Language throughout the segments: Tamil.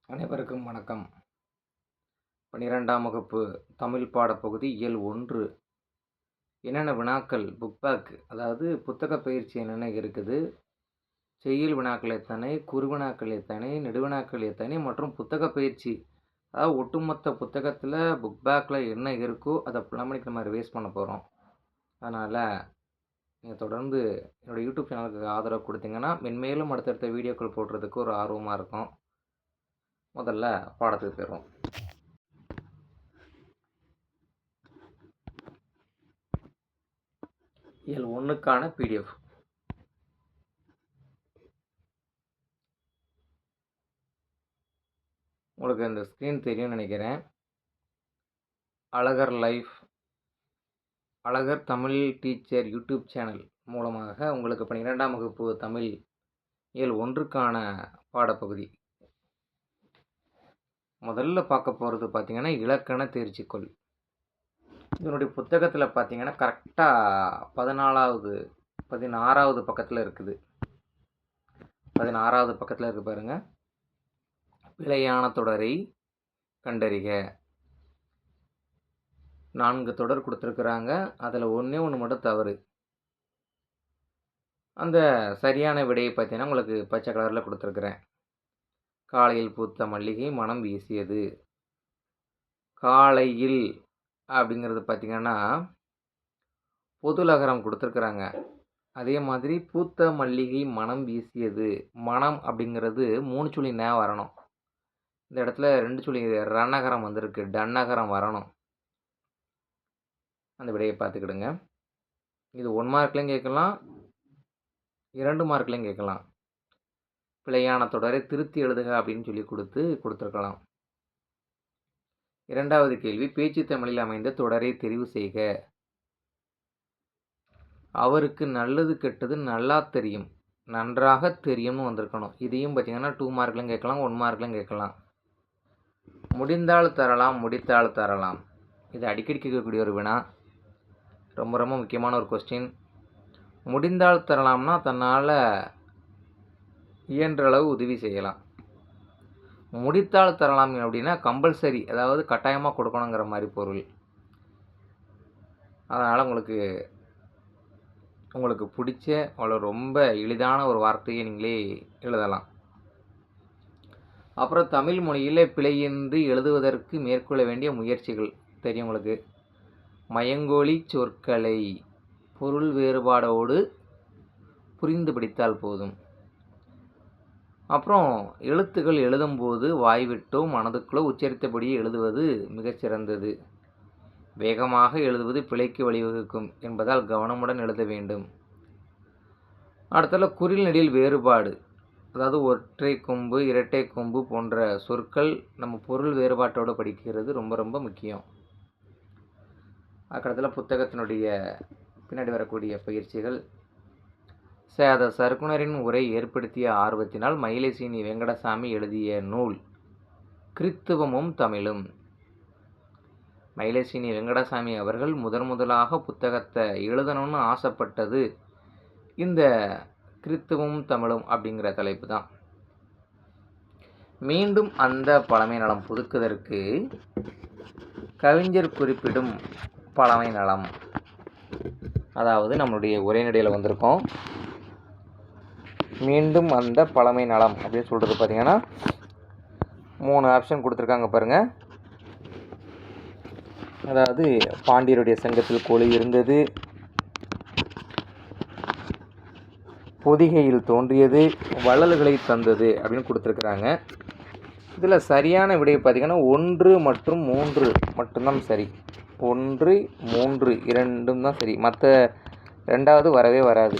அனைவருக்கும் வணக்கம். 12ஆம் வகுப்பு தமிழ் பாடப்பகுதி இயல் 1 என்னென்ன வினாக்கள் புக் பேக், அதாவது புத்தக பயிற்சி என்னென்ன இருக்குது, செய்யுள் வினாக்கள் எத்தனை, குறுவினாக்கள் எத்தனை, நெடுவினாக்கள் எத்தனை மற்றும் புத்தக பயிற்சி, அதாவது ஒட்டுமொத்த புத்தகத்தில் புக் பேக்கில் என்ன இருக்கோ அதை ஃபுல்லாமே நம்ம ரிவைஸ் பண்ண போகிறோம். அதனால் நீங்கள் தொடர்ந்து என்னோடய யூடியூப் சேனலுக்கு ஆதரவு கொடுத்தீங்கன்னா மென்மேலும் அடுத்தடுத்த வீடியோக்கள் போடுறதுக்கு ஒரு ஆர்வமாக இருக்கும். முதல்ல பாடத்துக்கு போயிடுவோம். இயல் 1க்கான பிடிஎஃப் உங்களுக்கு இந்த ஸ்க்ரீன் தெரியும்னு நினைக்கிறேன். Azhagar life, Azhagar Tamil teacher YouTube channel மூலமாக உங்களுக்கு 12ஆம் வகுப்பு தமிழ் இயல் 1க்கான பாடப்பகுதி. முதல்ல பார்க்க போகிறது பார்த்திங்கன்னா இலக்கண தேர்ச்சிக்கொள். இதனுடைய புத்தகத்தில் பார்த்திங்கன்னா கரெக்டாக 16வது பக்கத்தில் இருக்குது. 16வது பக்கத்தில் இருக்குது பாருங்கள். பிழையான தொடரை கண்டறிக. 4 தொடர் கொடுத்துருக்குறாங்க. அதில் ஒன்றே ஒன்று மட்டும் தவறு. அந்த சரியான விடையை பார்த்தீங்கன்னா உங்களுக்கு பச்சை கலரில் கொடுத்துருக்குறேன். காலையில் பூத்த மல்லிகை மனம் வீசியது. காலையில் அப்படிங்கிறது பார்த்திங்கன்னா பொதுலகரம் கொடுத்துருக்குறாங்க. அதே மாதிரி பூத்த மல்லிகை மனம் வீசியது. மனம் அப்படிங்கிறது 3 சுழி ந வரணும். இந்த இடத்துல 2 சுழி ரன்னகரம் வந்திருக்கு, டன்னகரம் வரணும். அந்த விடையை பார்த்துக்கிடுங்க. இது 1 மார்க்லையும் கேட்கலாம், 2 மார்க்லையும் கேட்கலாம். பிழையான தொடரை திருத்தி எழுதுக அப்படின்னு சொல்லி கொடுத்துருக்கலாம். 2வது கேள்வி, பேச்சு தமிழில் அமைந்த தொடரை தெரிவு செய்க. அவருக்கு நல்லது கெட்டது நல்லா தெரியும், நன்றாக தெரியும்னு வந்திருக்கணும். இதையும் பார்த்தீங்கன்னா 2 மார்க்லையும் கேட்கலாம், 1 மார்க்லையும் கேட்கலாம். முடிந்தால் தரலாம், முடித்தால் தரலாம். இது அடிக்கடி கேட்கக்கூடிய ஒரு வினா, ரொம்ப ரொம்ப முக்கியமான ஒரு கொஸ்டின். முடிந்தால் தரலாம்னா தன்னால் இயன்றளவு உதவி செய்யலாம். முடித்தால் தரலாம் அப்படின்னா கம்பல்சரி, அதாவது கட்டாயமாக கொடுக்கணுங்கிற மாதிரி பொருள். அதனால் உங்களுக்கு பிடிச்ச அவ்வளோ ரொம்ப எளிதான ஒரு வார்த்தையை நீங்களே எழுதலாம். அப்புறம் தமிழ் மொழியில் பிழையின்றி எழுதுவதற்கு மேற்கொள்ள வேண்டிய முயற்சிகள் தெரியும் உங்களுக்கு. மயங்கோலி சொற்களை பொருள் வேறுபாடோடு புரிந்து படித்தால் போதும். அப்புறம் எழுத்துக்கள் எழுதும்போது வாய்விட்டோ மனதுக்குள்ளோ உச்சரித்தபடியே எழுதுவது மிகச்சிறந்தது. வேகமாக எழுதுவது பிழைக்கு வழிவகுக்கும் என்பதால் கவனமுடன் எழுத வேண்டும். அடுத்தது குறில் நெடில் வேறுபாடு, அதாவது ஒற்றை கொம்பு இரட்டை கொம்பு போன்ற சொற்கள் நம்ம பொருள் வேறுபாட்டோடு படிக்கிறது ரொம்ப ரொம்ப முக்கியம். அதுக்கடுத்தல புத்தகத்தினுடைய பின்னாடி வரக்கூடிய பயிற்சிகள். சேத சர்க்குணரின் உரை ஏற்படுத்திய ஆர்வத்தினால் மயிலைசீனி வெங்கடசாமி எழுதிய நூல் கிறித்துவமும் தமிழும். மயிலைசீனி வெங்கடசாமி அவர்கள் முதலாக புத்தகத்தை எழுதணும்னு ஆசைப்பட்டது இந்த கிறித்துவமும் தமிழும் அப்படிங்கிற தலைப்பு தான். மீண்டும் அந்த பழமை நலம் புதுக்குதற்கு கவிஞர் குறிப்பிடும் பழமை நலம், அதாவது நம்மளுடைய உரைநடையில் வந்திருக்கோம். மீண்டும் அந்த பழமை நலம் அப்படின்னு சொல்கிறது பார்த்தீங்கன்னா 3 ஆப்ஷன் கொடுத்துருக்காங்க பாருங்கள். அதாவது பாண்டியருடைய சங்கத்தில் கோழி இருந்தது, பொதிகையில் தோன்றியது, வள்ளல்களை தந்தது அப்படின்னு கொடுத்துருக்குறாங்க. இதில் சரியான விடை பார்த்திங்கன்னா 1 மற்றும் 3 மட்டும்தான் சரி. 1, 3 இரண்டும் தான் சரி, மற்ற 2வது வரவே வராது.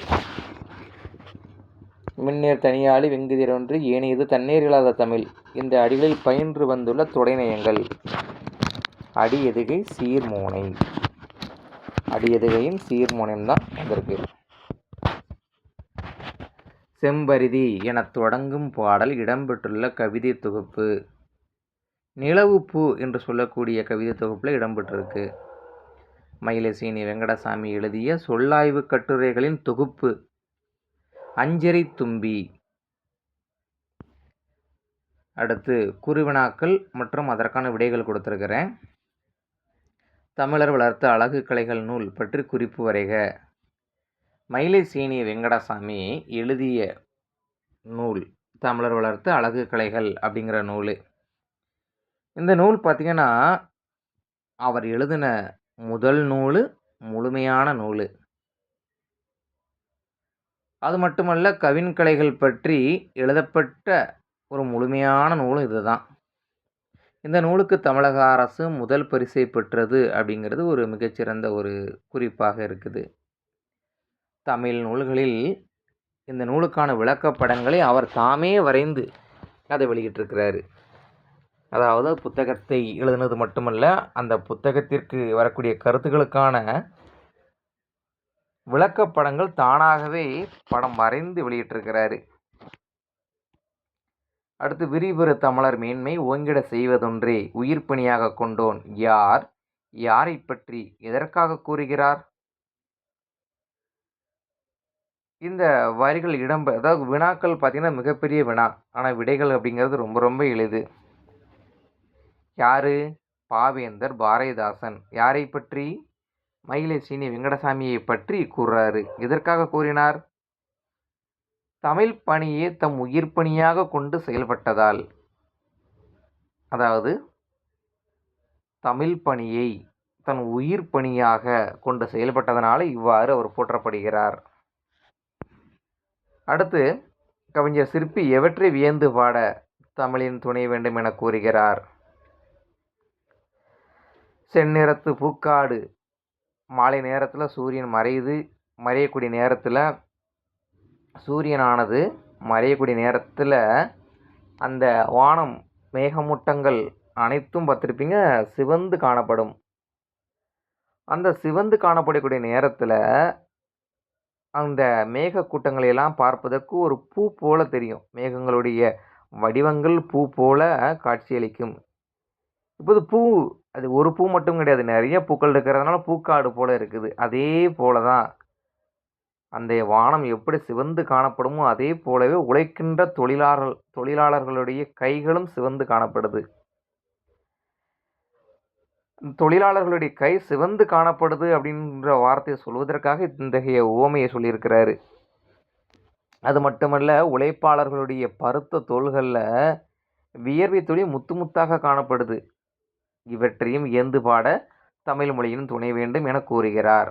மின்னேர் தனியாளி வெங்குதிரொன்று ஏனையது தண்ணீர் இல்லாத தமிழ் இந்த அடிகளில் பயின்று வந்துள்ள தொடைநயங்கள். அடி எதுகை சீர்மோனை, அடி எதுகையும் சீர்மோனையும் தான் வந்திருக்கு. செம்பரிதி என தொடங்கும் பாடல் இடம்பெற்றுள்ள கவிதை தொகுப்பு. நிலவு பூ என்று சொல்லக்கூடிய கவிதை தொகுப்பில் இடம்பெற்றிருக்கு. மயிலசீனி வெங்கடசாமி எழுதிய சொல்லாய்வு கட்டுரைகளின் தொகுப்பு அஞ்சரை தும்பி. அடுத்து குறுவினாக்கள் மற்றும் அதற்கான விடைகள் கொடுத்துருக்கிறேன். தமிழர் வளர்த்த அழகு கலைகள் நூல் பற்றி குறிப்பு வரைக. மயிலசீனி வெங்கடசாமி எழுதிய நூல் தமிழர் வளர்த்த அழகு கலைகள் அப்படிங்கிற நூல். இந்த நூல் பார்த்திங்கன்னா அவர் எழுதின முதல் நூல், முழுமையான நூல். அது மட்டுமல்ல, கவின்கலைகள் பற்றி எழுதப்பட்ட ஒரு முழுமையான நூலும் இதுதான். இந்த நூலுக்கு தமிழக அரசு முதல் பரிசை பெற்றது அப்படிங்கிறது ஒரு மிகச்சிறந்த ஒரு குறிப்பாக இருக்குது. தமிழ் நூல்களில் இந்த நூலுக்கான விளக்கப்படங்களை அவர் தாமே வரைந்து அதை வெளியிட்டிருக்கிறாரு. அதாவது புத்தகத்தை எழுதுனது மட்டுமல்ல, அந்த புத்தகத்திற்கு வரக்கூடிய கருத்துக்களுக்கான விளக்கப்படங்கள் தானாகவே படம் வரைந்து வெளியிட்டிருக்கிறாரு. அடுத்து விரிபெறு தமிழர் மேன்மை ஓங்கிட செய்வதொன்றே உயிர் பணியாக கொண்டோன் யார், யாரை பற்றி, எதற்காக கூறுகிறார்? இந்த வரிகள் அதாவது வினாக்கள் பார்த்தீங்கன்னா மிகப்பெரிய வினா, ஆனால் விடைகள் அப்படிங்கிறது ரொம்ப ரொம்ப எளிது. யாரு? பாவேந்தர் பாரதிதாசன். யாரை பற்றி? மயிலசீனி வெங்கடசாமியை பற்றி கூறுறாரு. எதற்காக கூறினார்? தமிழ் பணியை தம் உயிர் பணியாக கொண்டு செயல்பட்டதால். அதாவது தமிழ் பணியை தன் உயிர் பணியாக கொண்டு செயல்பட்டதனால இவ்வாறு அவர் போற்றப்படுகிறார். அடுத்து கவிஞர் சிற்பி எவற்றை வியந்து பாட தமிழின் துணை வேண்டும் என கூறுகிறார்? செந்நிறத்து பூக்காடு மாலை நேரத்தில் சூரியன் மறையக்கூடிய நேரத்தில் சூரியனானது மறையக்கூடிய நேரத்தில் அந்த வானம் மேகமூட்டங்கள் அனைத்தும் பார்த்துருப்பீங்க சிவந்து காணப்படும். அந்த சிவந்து காணப்படக்கூடிய நேரத்தில் அந்த மேகக்கூட்டங்களை எல்லாம் பார்ப்பதற்கு ஒரு பூ போல தெரியும். மேகங்களுடைய வடிவங்கள் பூ போல காட்சியளிக்கும். இப்போது பூ அது ஒரு பூ மட்டும் கிடையாது, நிறைய பூக்கள் இருக்கிறதுனால பூக்காடு போல இருக்குது. அதே போல தான் அந்த வானம் எப்படி சிவந்து காணப்படுமோ அதே போலவே உழைக்கின்ற தொழிலாளர்களுடைய கைகளும் சிவந்து காணப்படுது. தொழிலாளர்களுடைய கை சிவந்து காணப்படுது அப்படின்ற வார்த்தையை சொல்வதற்காக இத்தகைய உவமையை சொல்லியிருக்கிறாரு. அது மட்டுமல்ல, உழைப்பாளர்களுடைய பருத்த தோள்களில் வியர்வை துளி முத்து முத்தாக காணப்படுது. இவற்றையும் வியந்து பாட தமிழ் மொழியின் துணை வேண்டும் என கூறுகிறார்.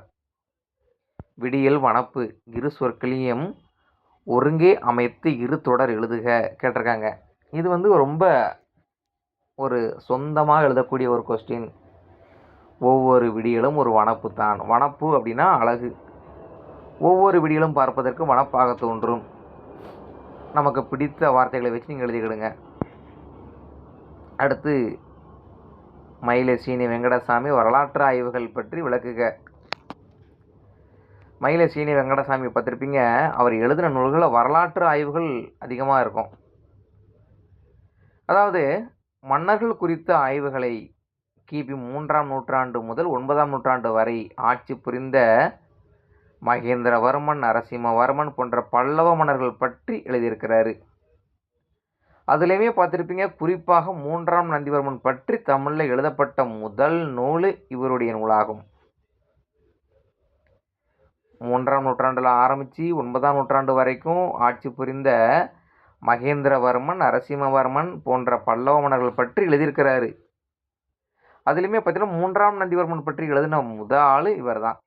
விடியல் வனப்பு இரு சொற்களையும் ஒருங்கே அமைத்து இரு தொடர் எழுதுக கேட்டிருக்காங்க. இது ரொம்ப ஒரு சொந்தமாக எழுதக்கூடிய ஒரு கொஸ்டின். ஒவ்வொரு விடியலும் ஒரு வனப்பு தான். வனப்பு அப்படின்னா அழகு. ஒவ்வொரு விடியலும் பார்ப்பதற்கு வனப்பாக தோன்றும். நமக்கு பிடித்த வார்த்தைகளை வச்சு நீங்கள் எழுதிக்கிடுங்க. அடுத்து மயிலசீனி வெங்கடசாமி வரலாற்று ஆய்வுகள் பற்றி விளக்குக. மயிலசீனி வெங்கடசாமி பார்த்துருப்பீங்க, அவர் எழுதின நூல்களில் வரலாற்று ஆய்வுகள் அதிகமாக இருக்கும். அதாவது மன்னர்கள் குறித்த ஆய்வுகளை கிபி 3ஆம் நூற்றாண்டு முதல் 9ஆம் நூற்றாண்டு வரை ஆட்சி புரிந்த மகேந்திரவர்மன், நரசிம்மவர்மன் போன்ற பல்லவ மன்னர்கள் பற்றி எழுதியிருக்கிறாரு. அதுலேயுமே பார்த்துருப்பீங்க, குறிப்பாக 3ஆம் நந்திவர்மன் பற்றி தமிழில் எழுதப்பட்ட முதல் நூல் இவருடைய நூலாகும். 3ஆம் நூற்றாண்டில் ஆரம்பித்து 9ஆம் நூற்றாண்டு வரைக்கும் ஆட்சி புரிந்த மகேந்திரவர்மன், நரசிம்மவர்மன் போன்ற பல்லவ மன்னர்கள் பற்றி எழுதியிருக்கிறாரு. அதுலேயுமே பார்த்தீங்கன்னா 3ஆம் நந்திவர்மன் பற்றி எழுதின முதல் ஆள் இவர் தான்.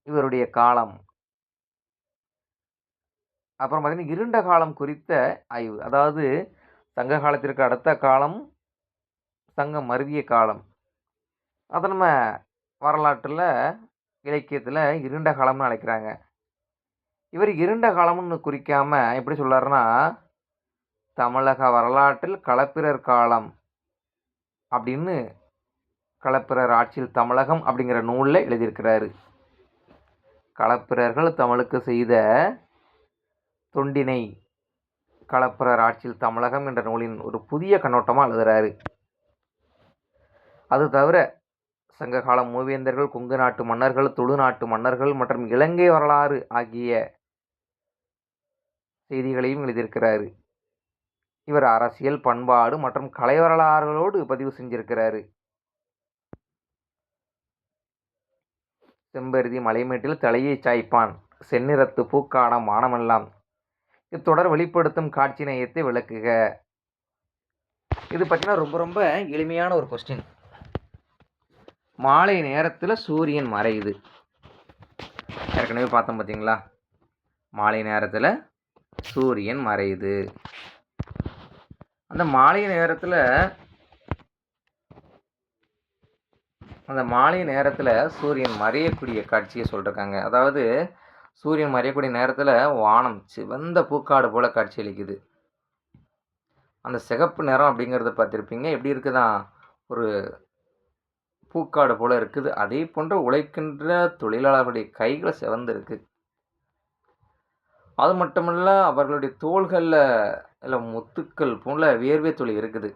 இவருடைய காலம் அப்புறம் பார்த்தீங்கன்னா இருண்ட காலம் குறித்த ஆய்வு. அதாவது சங்க காலத்திற்கு அடுத்த காலம் சங்கம் மருவிய காலம். அதை நம்ம வரலாற்றில் இலக்கியத்தில் இருண்ட காலம்னு அழைக்கிறாங்க. இவர் இருண்ட காலம்னு குறிக்காமல் எப்படி சொல்கிறாருன்னா, தமிழக வரலாற்றில் களப்பிரர் காலம் அப்படின்னு களப்பிரர் ஆட்சியில் தமிழகம் அப்படிங்கிற நூலில் எழுதியிருக்கிறாரு. களப்பிரர்கள் தமிழுக்கு செய்த தொண்டினை களப்பிரர் ஆட்சியில் தமிழகம் என்ற நூலின் ஒரு புதிய கண்ணோட்டமாக எழுதுகிறாரு. அது தவிர சங்ககால மூவேந்தர்கள், கொங்கு நாட்டு மன்னர்கள், துளு நாட்டு மன்னர்கள் மற்றும் இலங்கை வரலாறு ஆகிய செய்திகளையும் எழுதியிருக்கிறாரு. இவர் அரசியல், பண்பாடு மற்றும் கலை வரலாறுகளோடு பதிவு செஞ்சிருக்கிறாரு. செம்பருதி மலைமேட்டில் தலையை சாய்ப்பான், செந்நிறத்து பூக்காடம் மானமெல்லாம். இத்தொடர் வெளிப்படுத்தும் காட்சி நேயத்தை விளக்குக. இது பார்த்தீங்கன்னா ரொம்ப ரொம்ப எளிமையான ஒரு கொஸ்டின். மாலை நேரத்தில் சூரியன் மறையுது. ஏற்கனவே பார்த்தோம் பார்த்தீங்களா? மாலை நேரத்தில் சூரியன் மறையுது. அந்த மாலை நேரத்தில் சூரியன் மறையக்கூடிய காட்சியை சொல்லிருக்காங்க. அதாவது சூரியன் மறையக்கூடிய நேரத்தில் வானம் சிவந்த பூக்காடு போல காட்சி அளிக்குது. அந்த சிகப்பு நிறம் அப்படிங்கிறத பார்த்துருப்பீங்க. எப்படி இருக்குதான், ஒரு பூக்காடு போல இருக்குது. அதே போன்ற உழைக்கின்ற தொழிலாளர்களுடைய கைகள் சிவந்து இருக்கு. அது மட்டுமல்ல, அவர்களுடைய தோள்களில் இல்லை முத்துக்கள் போல வியர்வை துளி இருக்குது.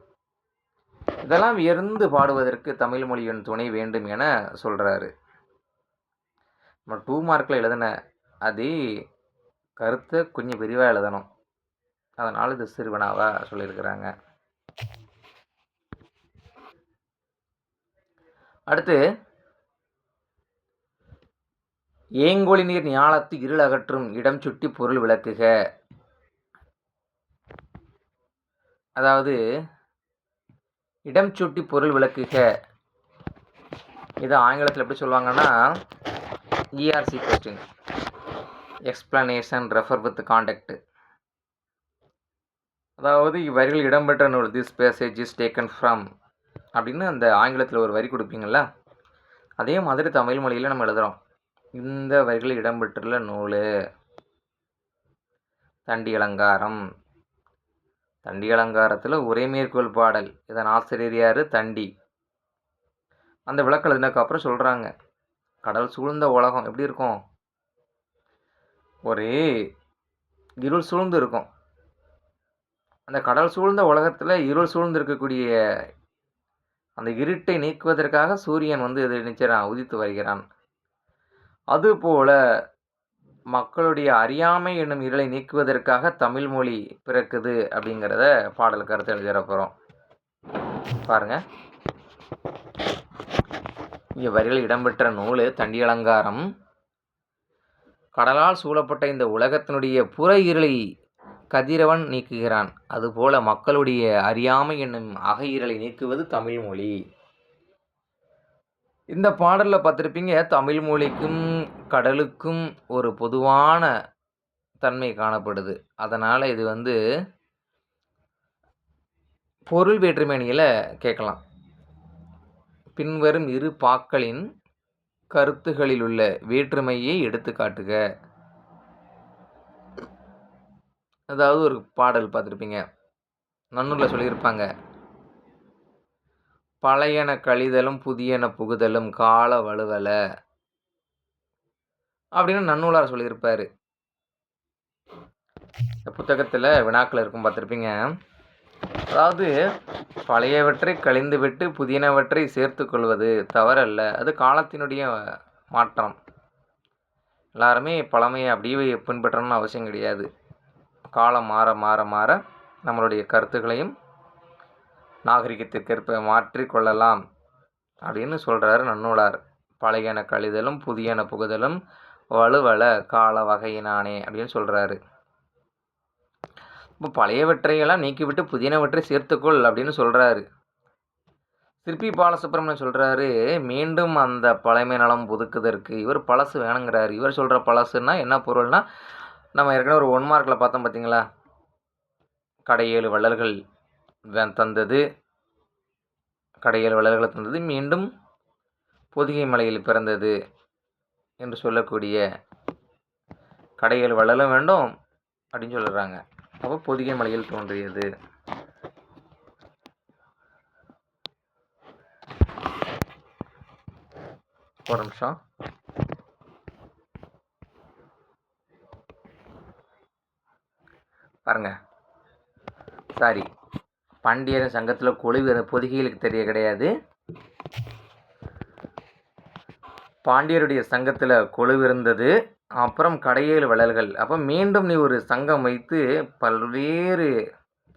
இதெல்லாம் வியர்ந்து பாடுவதற்கு தமிழ் மொழியின் துணை வேண்டும் என சொல்கிறாரு. நம்ம 2 மார்க்கில் எழுதின அதே கருத்தை கொஞ்சம் விரிவாக எழுதணும். அதனால் இது சிறுவனாவாக சொல்லியிருக்கிறாங்க. அடுத்து, ஏங்கொழி நீர் ஞாலத்து இருள் அகற்றும் இடம் சுட்டி பொருள் விளக்குக. அதாவது இடம் சுட்டி பொருள் விளக்குக, இது ஆங்கிலத்தில் எப்படி சொல்லுவாங்கன்னா ERC question, explanation refer with context. அதாவது இவ்வரிகள் இடம்பெற்ற நூல், this passage is taken from அப்படின்னு அந்த ஆங்கிலத்தில் ஒரு வரி கொடுப்பீங்களா, அதே மாதிரி தமிழ் மொழியில் நம்ம எழுதுகிறோம். இந்த வரிகள் இடம்பெற்றுள்ள நூல் தண்டி அலங்காரம். தண்டி அலங்காரத்தில் உரை மேற்கோள் பாடல். இதன் ஆசிரியர் யார்? தண்டி. அந்த விளக்கம் எழுதினதுக்கப்புறம் சொல்கிறாங்க, கடல் சூழ்ந்த உலகம் எப்படி இருக்கும்? ஒரே இருள் சூழ்ந்து இருக்கும். அந்த கடல் சூழ்ந்த உலகத்தில் இருள் சூழ்ந்து இருக்கக்கூடிய அந்த இருட்டை நீக்குவதற்காக சூரியன் நினைச்சான், உதித்து வருகிறான். அதுபோல மக்களுடைய அறியாமை என்னும் இருளை நீக்குவதற்காக தமிழ் மொழி பிறக்குது அப்படிங்கிறத பாடல் கருத்து எழுதிற போகிறோம். பாருங்க, இவ்வரிகள் இடம்பெற்ற நூல் தண்டி அலங்காரம். கடலால் சூழப்பட்ட இந்த உலகத்தினுடைய புற இருளை கதிரவன் நீக்குகிறான். அதுபோல மக்களுடைய அறியாமை என்னும் அக இருளை நீக்குவது தமிழ் மொழி. இந்த பாடலில் பார்த்துருப்பீங்க, தமிழ் மொழிக்கும் கடலுக்கும் ஒரு பொதுவான தன்மை காணப்படுது. அதனால் இது பொருள் வேற்றுமையில் கேட்கலாம். பின்வரும் இரு பாக்களின் கருத்துகளில் உள்ள வேற்றுமையை எடுத்து காட்டுக. அதாவது ஒரு பாடல் பார்த்துருப்பீங்க, நன்னூரில் சொல்லியிருப்பாங்க, பழையன கழிதலும் புதியன புகுதலும் கால வலுவல அப்படின்னு நன்னூலார் சொல்லியிருப்பார். இந்த புத்தகத்தில் வினாக்கள் இருக்கும் பார்த்துருப்பீங்க. அதாவது பழையவற்றை கழிந்துவிட்டு புதியனவற்றை சேர்த்து கொள்வது தவறல்ல, அது காலத்தினுடைய மாற்றம். எல்லாருமே பழமையை அப்படியே பின்பற்றணும்னு அவசியம் கிடையாது. காலம் மாற மாற மாற நம்மளுடைய கருத்துக்களையும் நாகரிகத்திற்கேற்ப மாற்றி கொள்ளலாம் அப்படின்னு சொல்கிறாரு நன்னூலார். பழையன கழிதலும் புதியன புகுதலும் வலுவல கால வகையினானே அப்படின்னு சொல்கிறாரு. இப்போ பழையவற்றையெல்லாம் நீக்கிவிட்டு புதியனவற்றை சேர்த்துக்கொள் அப்படின்னு சொல்கிறாரு. சிற்பி பாலசுப்ரமணியன் சொல்கிறாரு, மீண்டும் அந்த பழமை நலம் புதுக்குதற்கு இவர் பழசு வேணுங்கிறாரு. இவர் சொல்கிற பழசுன்னா என்ன பொருள்னா, நம்ம ஏற்கனவே ஒரு 1 மார்க்கில் பார்த்தோம் பார்த்தீங்களா, கடை 7 வள்ளல்கள் தந்தது, கடை 7 வள்ளல்களை தந்தது மீண்டும் பொதிகை மலையில் பிறந்தது என்று சொல்லக்கூடிய கடை 7 வள்ளலும் வேண்டும் அப்படின்னு சொல்லுறாங்க. அப்போ பொதிகை மலையில் தோன்றியது. ஒரு நிமிஷம். பாருங்க, சாரி, பாண்டியர் சங்கத்தில் கொழுவு அந்த பொதிகைகளுக்கு தெரிய கிடையாது. பாண்டியருடைய சங்கத்தில் கொலுவிருந்தது. அப்புறம் கடையேழு வள்ளல்கள். அப்போ மீண்டும் நீ ஒரு சங்கம் வைத்து பல்வேறு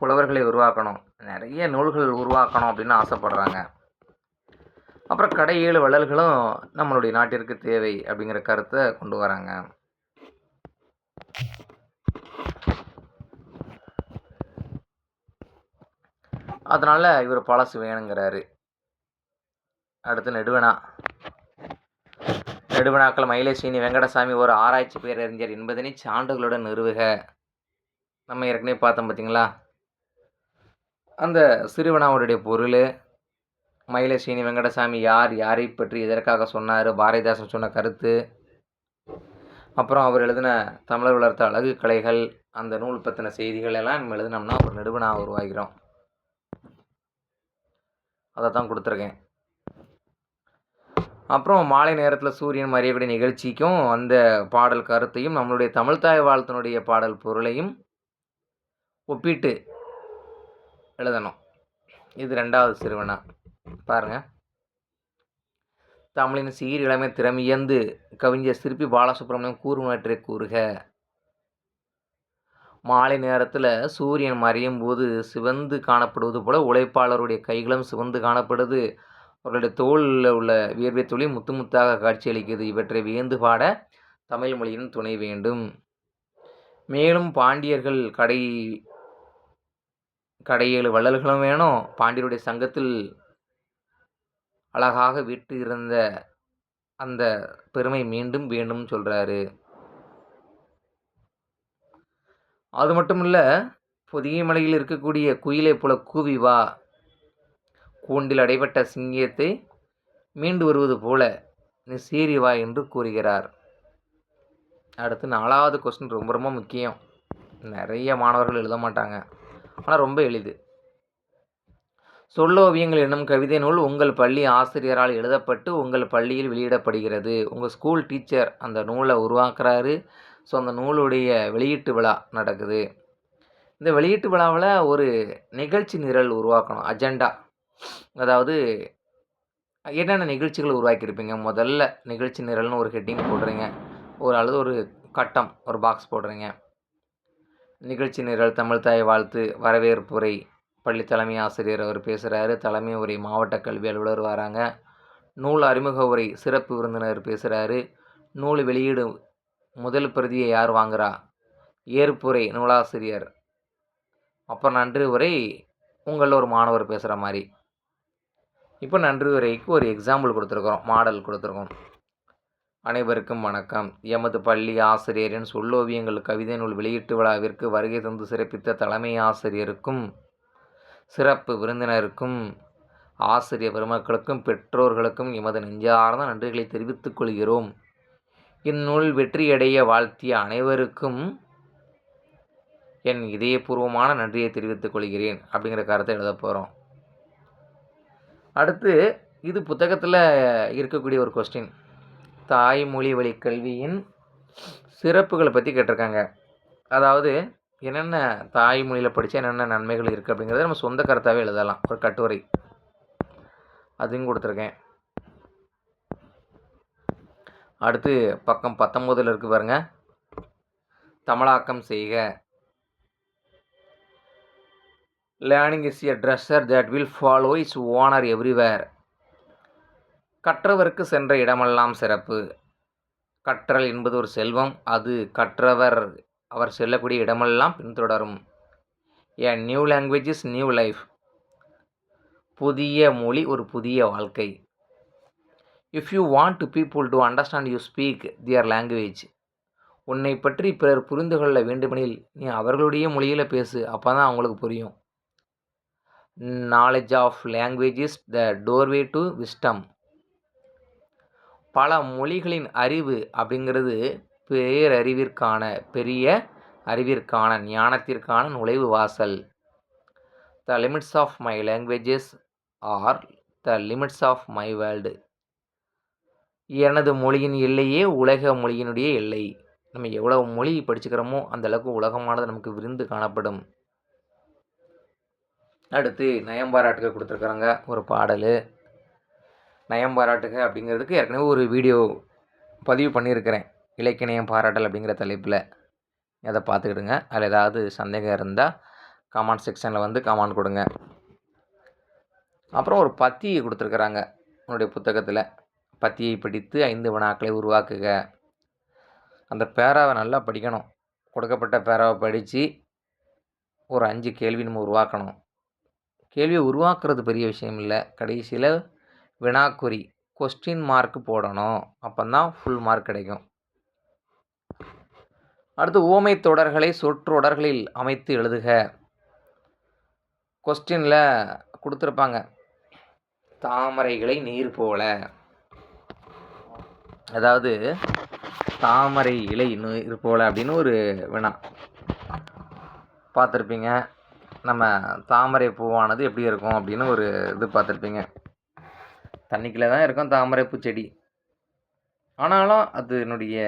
புலவர்களை உருவாக்கணும், நிறைய நூல்கள் உருவாக்கணும் அப்படின்னு ஆசைப்படுறாங்க. அப்புறம் கடையேழு வள்ளல்களும் நம்மளுடைய நாட்டிற்கு தேவை அப்படிங்கிற கருத்தை கொண்டு வராங்க. அதனால் இவர் பழசு வேணுங்கிறாரு. அடுத்து நெடுவினாக்கள் மயிலைசீனி வெங்கடசாமி ஒரு ஆராய்ச்சி பேரறிஞர் என்பதனை சான்றுகளுடன் நிறுவுக. நம்ம ஏற்கனவே பார்த்தோம் பார்த்தீங்களா, அந்த சிறுவினாவுடைய பொருள், மயிலைசீனி வெங்கடசாமி யார், யாரை பற்றி எதற்காக சொன்னார், பாரதிதாசன் சொன்ன கருத்து, அப்புறம் அவர் எழுதின தமிழர் வளர்த்த அழகு கலைகள், அந்த நூல் பற்றின செய்திகள் எல்லாம் நம்ம எழுதினோம்னா ஒரு நெடுவினா உருவாகிறோம். அதை தான் கொடுத்துருக்கேன். அப்புறம் மாலை நேரத்தில் சூரியன் மறையக்கூடிய நிகழ்ச்சிக்கும் அந்த பாடல் கருத்தையும் நம்மளுடைய தமிழ்தாய் வாழ்த்தினுடைய பாடல் பொருளையும் ஒப்பிட்டு எழுதணும். இது 2வது சிறுவினா. பாருங்கள், தமிழின் சீர் இளமை திறமியந்து கவிஞர் சிற்பி பாலசுப்ரமணியம் கூறுவனற்றை கூறுக. மாலை நேரத்தில் சூரியன் மறையும் போது சிவந்து காணப்படுவது போல உழைப்பாளருடைய கைகளும் சிவந்து காணப்படுது. அவர்களுடைய தோளில் உள்ள வியர்வை துளி முத்து முத்தாக காட்சியளிக்குது. இவற்றை வியந்து பாட தமிழ் மொழியின் துணை வேண்டும். மேலும் பாண்டியர்கள் கடையேழு வள்ளல்களும் வேணும். பாண்டியருடைய சங்கத்தில் அழகாக விட்டு இருந்த அந்த பெருமை மீண்டும் வேண்டும் சொல்கிறாரு. அது மட்டும் இல்லை, பொதிகை மலையில் இருக்கக்கூடிய குயிலை போல கூவி வா, கூண்டில் அடைபட்ட சிங்கத்தை மீண்டு வருவது போல நீ சீறி வா என்று கூறுகிறார். அடுத்து 4வது கொஸ்டின் ரொம்ப ரொம்ப முக்கியம். நிறைய மாணவர்கள் எழுத மாட்டாங்க, ஆனால் ரொம்ப எளிது. சொல்லோவியங்கள் என்னும் கவிதை நூல் உங்கள் பள்ளி ஆசிரியரால் எழுதப்பட்டு உங்கள் பள்ளியில் வெளியிடப்படுகிறது. உங்கள் ஸ்கூல் டீச்சர் அந்த நூலை உருவாக்குறாரு. ஸோ அந்த நூலுடைய வெளியீட்டு விழா நடக்குது. இந்த வெளியீட்டு விழாவில் ஒரு நிகழ்ச்சி நிரல் உருவாக்கணும், அஜெண்டா. அதாவது என்னென்ன நிகழ்ச்சிகள் உருவாக்கியிருப்பீங்க, முதல்ல நிகழ்ச்சி நிரல்னு ஒரு ஹெட்டிங் போடுறீங்க, அல்லது ஒரு கட்டம், ஒரு பாக்ஸ் போடுறீங்க. நிகழ்ச்சி நிரல் தமிழ்தாய் வாழ்த்து, வரவேற்புரை, பள்ளி தலைமை ஆசிரியர் அவர் பேசுகிறாரு, தலைமை உரை மாவட்ட கல்வி அலுவலர் வராங்க, நூல் அறிமுக உரை சிறப்பு விருந்தினர் பேசுகிறாரு, நூல் வெளியீடு முதல் பிரதியை யார் வாங்குறா, ஏற்புரை நூலாசிரியர், அப்புறம் நன்றி உரை உங்களில் ஒரு மாணவர் பேசுகிற மாதிரி. இப்போ நன்றி உரைக்கு ஒரு எக்ஸாம்பிள் கொடுத்துருக்குறோம், மாடல் கொடுத்துருக்கோம். அனைவருக்கும் வணக்கம். எமது பள்ளி ஆசிரியரின் சொல்லோவியங்கள் கவிதை நூல் வெளியீட்டு விழாவிற்கு வருகை தந்து சிறப்பித்த தலைமை ஆசிரியருக்கும் சிறப்பு விருந்தினருக்கும் ஆசிரியர் பெருமக்களுக்கும் பெற்றோர்களுக்கும் எமது நெஞ்சார்ந்த நன்றிகளை தெரிவித்துக் கொள்கிறோம். இந்நூல் வெற்றியடைய வாழ்த்திய அனைவருக்கும் என் இதயபூர்வமான நன்றியை தெரிவித்துக் கொள்கிறேன் அப்படிங்கிற கருத்தை எழுத போகிறோம். அடுத்து இது புத்தகத்தில் இருக்கக்கூடிய ஒரு கொஸ்டின். தாய்மொழி வழி கல்வியின் சிறப்புகளை பற்றி கேட்டிருக்காங்க. அதாவது என்னென்ன தாய்மொழியில் படித்தா என்னென்ன நன்மைகள் இருக்குது அப்படிங்கிறத நம்ம சொந்த கருத்தாகவே எழுதலாம், ஒரு கட்டுரை. அதையும் கொடுத்துருக்கேன். அடுத்து பக்கம் 19 இருக்குது பாருங்கள், தமிழாக்கம் செய்க. Learning is a treasure that will follow its owner everywhere. கற்றவருக்கு சென்ற இடமெல்லாம் சிறப்பு. கற்றல் என்பது ஒரு செல்வம், அது கற்றவர் அவர் செல்லக்கூடிய இடமெல்லாம் பின்தொடரும். A new language is new life. புதிய மொழி ஒரு புதிய வாழ்க்கை. If you want to people to understand you speak their language. உன்னை பற்றி பிறர் புரிந்து கொள்ள வேண்டுமெனில் நீ அவர்களுடைய மொழியில் பேசு, அப்போ தான் அவங்களுக்கு புரியும். Knowledge of language is the doorway to wisdom. பல மொழிகளின் அறிவு அப்படிங்கிறது பேரறிவிற்கான, பெரிய அறிவிற்கான, ஞானத்திற்கான நுழைவு வாசல். The limits of my languages are the limits of my world. எனது மொழியின் எல்லையே உலக மொழியினுடைய எல்லை. நம்ம எவ்வளவு மொழி படிச்சுக்கிறோமோ அந்த அளவுக்கு உலகமானது நமக்கு விரிந்து காணப்படும். அடுத்து நயம்பாராட்டுக்கு கொடுத்துருக்குறாங்க ஒரு பாடல். நயம் பாராட்டுக அப்படிங்கிறதுக்கு ஏற்கனவே ஒரு வீடியோ பதிவு பண்ணியிருக்கிறேன். இலக்கிய நயம் பாராட்டல் அப்படிங்கிற தலைப்பில். அதை பார்த்துக்கிடுங்க. அதில் ஏதாவது சந்தேகம் இருந்தால் கமெண்ட் செக்ஷனில் வந்து கமெண்ட் கொடுங்க. அப்புறம் ஒரு பத்தி கொடுத்துருக்குறாங்க என்னுடைய புத்தகத்தில். பத்தியை படித்து 5 வினாக்களை உருவாக்குக. அந்த பேராவை நல்லா படிக்கணும். கொடுக்கப்பட்ட பேராவை படித்து ஒரு 5 கேள்வி நம்ம உருவாக்கணும். கேள்வியை உருவாக்குறது பெரிய விஷயம் இல்லை. கடைசியில் வினாக்குறி கொஸ்டின் மார்க் போடணும். அப்போ தான் ஃபுல் மார்க் கிடைக்கும். அடுத்து உவமை தொடர்களை சொற்றொடர்களில் அமைத்து எழுதுக. கொஸ்டினில் கொடுத்துருப்பாங்க, தாமரைகளை நீர் போல. அதாவது தாமரை இலை நீர் போல அப்படின்னு ஒரு வினா பார்த்துருப்பீங்க. நம்ம தாமரை பூவானது எப்படி இருக்கும் அப்படின்னு ஒரு இது பார்த்துருப்பீங்க. தண்ணிக்குள்ளே தான் இருக்கும் தாமரை பூச்செடி. ஆனாலும் அதனுடைய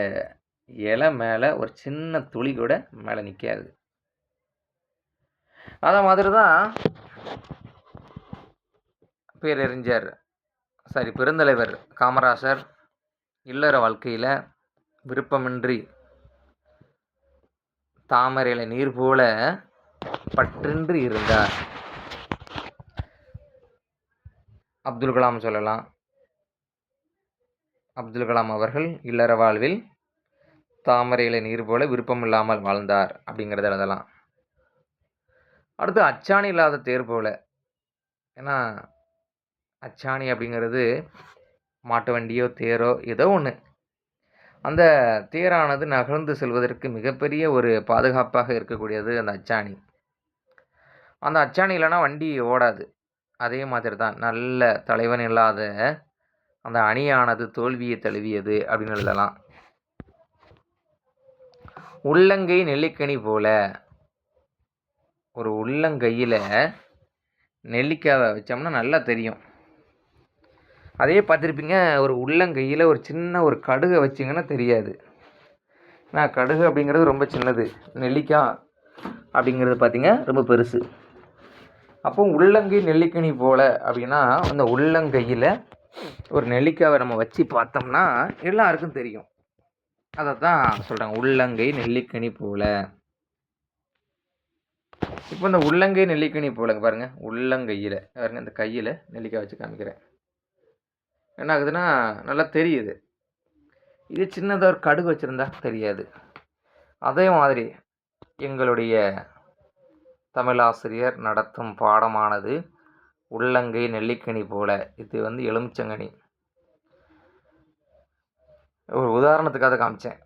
இலை மேலே ஒரு சின்ன துளி கூட மேலே நிற்காது. அதை மாதிரி தான் பெருந்தலைவர் காமராசர் இல்லற வாழ்க்கையில் விருப்பமின்றி தாமரையில நீர் போல பற்றின்றி இருந்தார். அப்துல் கலாம் சொல்லலாம். அப்துல் கலாம் அவர்கள் இல்லற வாழ்வில் தாமரையில நீர் போல விருப்பமில்லாமல் வாழ்ந்தார் அப்படிங்கிறத எழுதலாம். அடுத்து அச்சாணி இல்லாத தேர் போல. ஏன்னா அச்சாணி அப்படிங்கிறது மாட்டு வண்டியோ தேரோ ஏதோ ஒன்று. அந்த தேரானது நகர்ந்து செல்வதற்கு மிகப்பெரிய ஒரு பாதுகாப்பாக இருக்கக்கூடியது அந்த அச்சாணி. அந்த அச்சாணி இல்லைன்னா வண்டி ஓடாது. அதே மாதிரி தான் நல்ல தலைவன் இல்லாத அந்த அணியானது தோல்வியை தழுவியது அப்படின்னு எழுதலாம். உள்ளங்கை நெல்லிக்கனி போல. ஒரு உள்ளங்கையில் நெல்லிக்காவை வச்சோம்னா நல்லா தெரியும். அதே பார்த்துருப்பீங்க, ஒரு உள்ளங்கையில் ஒரு சின்ன ஒரு கடுகை வச்சிங்கன்னா தெரியாது. ஏன்னா கடுகு அப்படிங்கிறது ரொம்ப சின்னது, நெல்லிக்காய் அப்படிங்கிறது பார்த்திங்க ரொம்ப பெருசு. அப்போ உள்ளங்கை நெல்லிக்கனி போல் அப்படின்னா அந்த உள்ளங்கையில் ஒரு நெல்லிக்காவை நம்ம வச்சு பார்த்தோம்னா எல்லாருக்கும் தெரியும். அதை தான் சொல்கிறாங்க, உள்ளங்கை நெல்லிக்கனி போல். இப்போ இந்த உள்ளங்கை நெல்லிக்கனி போலங்க பாருங்கள், உள்ளங்கையில் பாருங்கள், இந்த கையில் நெல்லிக்காய் வச்சு காமிக்கிறேன். என்ன ஆகுதுன்னா நல்லா தெரியுது. இது சின்னதாக ஒரு கடுகு வச்சுருந்தா தெரியாது. அதே மாதிரி எங்களுடைய தமிழாசிரியர் நடத்தும் பாடமானது உள்ளங்கை நெல்லிக்கனி போல. இது வந்து எலுமிச்சங்கனி. ஒரு உதாரணத்துக்காக காமிச்சேன்.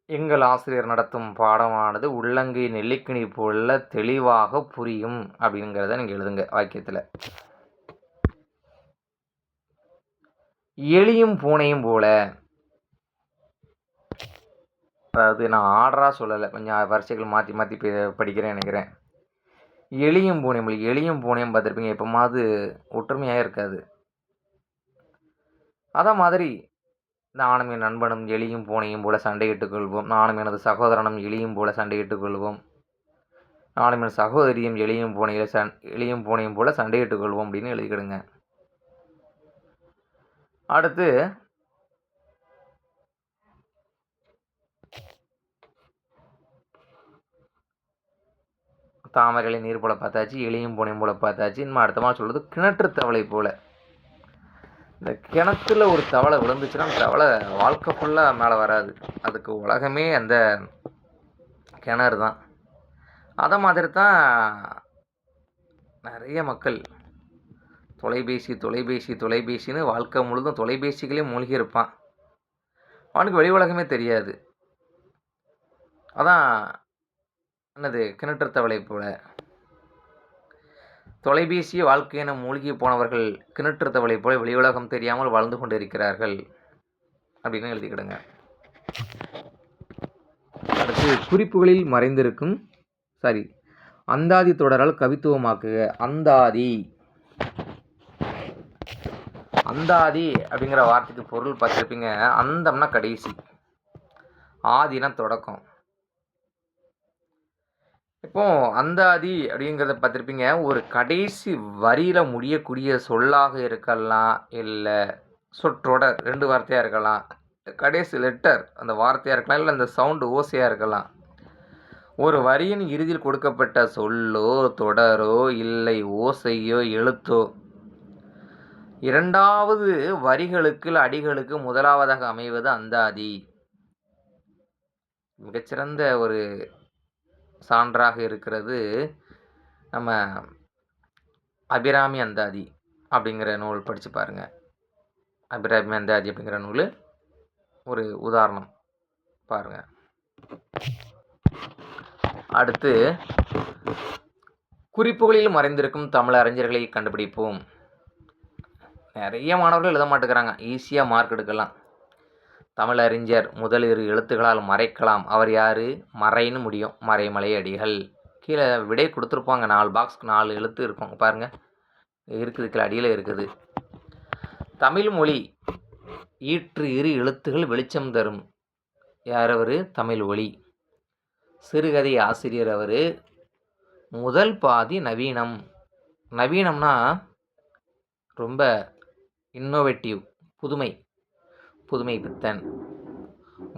எங்கள் ஆசிரியர் நடத்தும் பாடமானது உள்ளங்கை நெல்லிக்கனி போல தெளிவாக புரியும் அப்படிங்கிறத நீங்கள் எழுதுங்க வாக்கியத்தில். எலியும் பூனையும் போல. அதாவது நான் ஆர்டராக சொல்லலை, கொஞ்சம் வரிசைகள் மாற்றி மாற்றி படிக்கிறேன் நினைக்கிறேன். எலியும் பூனையும் போல. எலியும் பூனையும் பார்த்துருப்பீங்க, எப்போமாவது ஒற்றுமையாக இருக்காது. அதே மாதிரி நானும் என் நண்பனும் எலியும் பூனையும் போல சண்டையிட்டுக் கொள்வோம். நானும் எனது சகோதரனும் எலியும் போல சண்டையிட்டுக் கொள்வோம். நானும் என் சகோதரியும் எலியும் பூனையும் போல சண்டையிட்டுக் கொள்வோம் அப்படின்னு எழுதிக்கிடுங்க. அடுத்து தாமரைகளை நீர் போல பார்த்தாச்சு, எலியும் பூனையும் போல பார்த்தாச்சு. இன்னும் அடுத்தமாக சொல்கிறது கிணற்று தவளை போல. இந்த கிணத்துல ஒரு தவளை விழுந்துச்சுன்னா அந்த தவளை வாழ்க்கை ஃபுல்லாக மேலே வராது. அதுக்கு உலகமே அந்த கிணறு தான். அதை மாதிரி தான் நிறைய மக்கள் தொலைபேசின்னு வாழ்க்கை முழுதும் தொலைபேசிகளே மூழ்கி இருப்பான். அவனுக்கு வெளி உலகமே தெரியாது. அதான் என்னது கிணற்று தவளை போல. தொலைபேசிய வாழ்க்கையென மூழ்கி போனவர்கள் கிணற்று தவளை போல வெளி உலகம் தெரியாமல் வாழ்ந்து கொண்டு இருக்கிறார்கள் அப்படின்னு எழுதிக்கிடுங்க. அடுத்து குறிப்புகளில் மறைந்திருக்கும் அந்தாதி தொடரால் கவித்துவமாக்குக. அந்தாதி அப்படிங்கிற வார்த்தைக்கு பொருள் பார்த்துருப்பீங்க. அந்தம்னா கடைசி, ஆதினா தொடக்கம். இப்போ அந்தாதி அப்படிங்கிறத பார்த்துருப்பீங்க. ஒரு கடைசி வரியில முடியக்கூடிய சொல்லாக இருக்கலாம், இல்ல சொற்றொடர் 2 வார்த்தையா இருக்கலாம். கடைசி லெட்டர் அந்த வார்த்தையா இருக்கலாம், இல்ல அந்த சவுண்ட் ஓசையா இருக்கலாம். ஒரு வரியின் இறுதியில் கொடுக்கப்பட்ட சொல்லோ, தொடரோ, இல்லை ஓசையோ, எழுத்தோ 2வது வரிகளுக்கு, அடிகளுக்கு முதலாவதாக அமைவது அந்தாதி. மிகச்சிறந்த ஒரு சான்றாக இருக்கிறது நம்ம அபிராமி அந்தாதி அப்படிங்கிற நூல் படித்து பாருங்க. அபிராமி அந்தாதி அப்படிங்கிற நூல் ஒரு உதாரணம் பாருங்க. அடுத்து குறிப்புகளில் மறைந்திருக்கும் தமிழ் அறிஞர்களை கண்டுபிடிப்போம். நிறைய மாணவர்கள் எழுத மாட்டேங்கிறாங்க, ஈஸியாக மார்க் எடுக்கலாம். தமிழறிஞர் முதல் 2 எழுத்துக்களால் மறைக்கலாம். அவர் யார்? மறைன்னு முடியும், மறைமலை அடிகள். கீழே விடை கொடுத்துருப்பாங்க, 4 பாக்ஸ்க்கு 4 எழுத்து இருக்கும் பாருங்கள், இருக்குது கீழே அடியில் இருக்குது. தமிழ் மொழி ஈற்று 2 எழுத்துகள் வெளிச்சம் தரும். யார் அவர்? தமிழ் ஒளி. சிறுகதை ஆசிரியர் அவர். முதல் பாதி நவீனம். நவீனம்னா ரொம்ப இன்னோவேட்டிவ், புதுமை பித்தன்.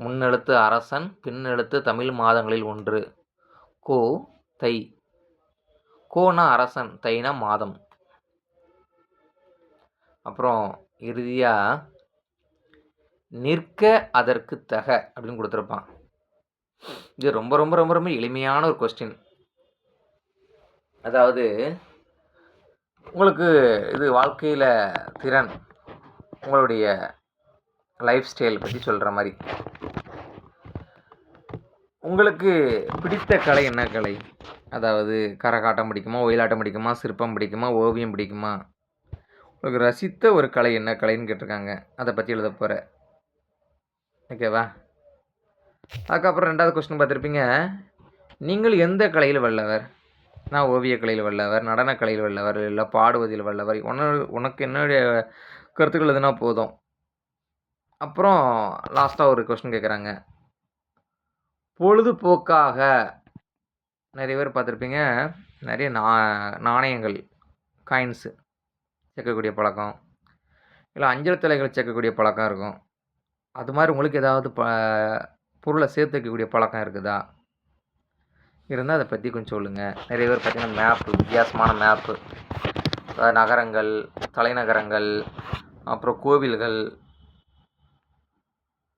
முன்னெழுத்து அரசன், பின்னெழுத்து தமிழ் மாதங்களில் ஒன்று. கோ தை. கோனா அரசன், தைனா மாதம். அப்புறம் இறுதியாக நிற்க அதற்கு தக அப்படின்னு கொடுத்துருப்பான். இது ரொம்ப ரொம்ப ரொம்ப ரொம்ப எளிமையான ஒரு கொஸ்டின். அதாவது உங்களுக்கு இது வாழ்க்கையில் திறன், உங்களுடைய லைஃப் ஸ்டைல் பற்றி சொல்கிற மாதிரி. உங்களுக்கு பிடித்த கலை என்ன கலை? அதாவது கரகாட்டம் பிடிக்குமா, ஒயிலாட்டம் பிடிக்குமா, சிற்பம் பிடிக்குமா, ஓவியம் பிடிக்குமா? உங்களுக்கு ரசித்த ஒரு கலை என்ன கலைன்னு கேட்டிருக்காங்க, அதை பற்றி எழுத போகிற. ஓகேவா? அதுக்கப்புறம் 2வது கொஸ்டின் பார்த்துருப்பீங்க, நீங்கள் எந்த கலையில் வல்லவர்? நான் ஓவிய கலையில் வல்லவர், நடன கலையில் வல்லவர், இல்லை பாடுவதில் வல்லவர். உனக்கு என்னுடைய கருத்துக்கள் எதுனா போதும். அப்புறம் லாஸ்ட்டாக ஒரு கொஸ்டின் கேட்குறாங்க, பொழுதுபோக்காக நிறைய பேர் பார்த்துருப்பீங்க, நிறைய நாணயங்கள், காயின்ஸு சேர்க்கக்கூடிய பழக்கம், இல்லை அஞ்சல் தலைகள் சேர்க்கக்கூடிய பழக்கம் இருக்கும். அது மாதிரி உங்களுக்கு ஏதாவது பொருளை சேர்த்து வைக்கக்கூடிய பழக்கம் இருக்குதா? இருந்தால் அதை பற்றி கொஞ்சம் சொல்லுங்கள். நிறைய பேர் பார்த்திங்கன்னா மேப்பு, வித்தியாசமான மேப்பு, நகரங்கள், தலைநகரங்கள், அப்புறம் கோவில்கள்,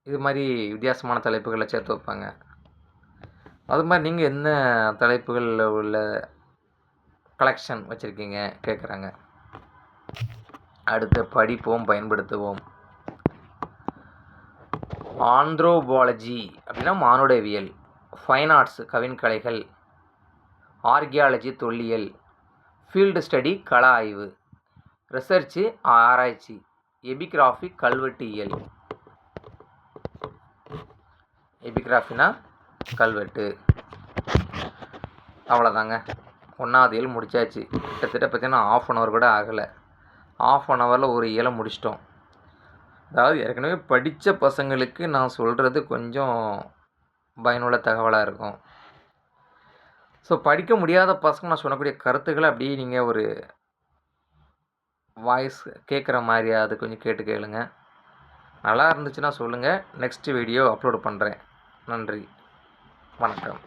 இது மாதிரி வித்தியாசமான தலைப்புகளை சேர்த்து வைப்பாங்க. அது மாதிரி நீங்கள் என்ன தலைப்புகளில் உள்ள கலெக்ஷன் வச்சுருக்கீங்க கேட்குறாங்க. அடுத்து படிப்போம், பயன்படுத்துவோம். ஆந்த்ரோபாலஜி அப்படின்னா மானுடவியல், ஃபைன் ஆர்ட்ஸ் கவின் கலைகள், ஆர்கியாலஜி தொல்லியல், ஃபீல்டு ஸ்டடி கள ஆய்வு, ரிசர்ச்சு ஆராய்ச்சி, எபிகிராஃபி கல்வெட்டியல். எபிகிராஃபினா கல்வெட்டு. அவ்வளோதாங்க, 1வது இயல் முடித்தாச்சு. கிட்டத்தட்ட பார்த்திங்கன்னா 1/2 hour கூட ஆகலை. 1/2 hourல ஒரு இயலை முடிச்சிட்டோம். அதாவது ஏற்கனவே படித்த பசங்களுக்கு நான் சொல்கிறது கொஞ்சம் பயனுள்ள தகவலாக இருக்கும். ஸோ படிக்க முடியாத பசங்க நான் சொல்லக்கூடிய கருத்துக்களை அப்படியே நீங்கள் ஒரு வாய்ஸ் கேட்குற மாதிரியா அது கொஞ்சம் கேட்டு கேளுங்க. நல்லா இருந்துச்சுன்னா சொல்லுங்கள், நெக்ஸ்ட் வீடியோ அப்லோட் பண்ணுறேன். நன்றி, வணக்கம்.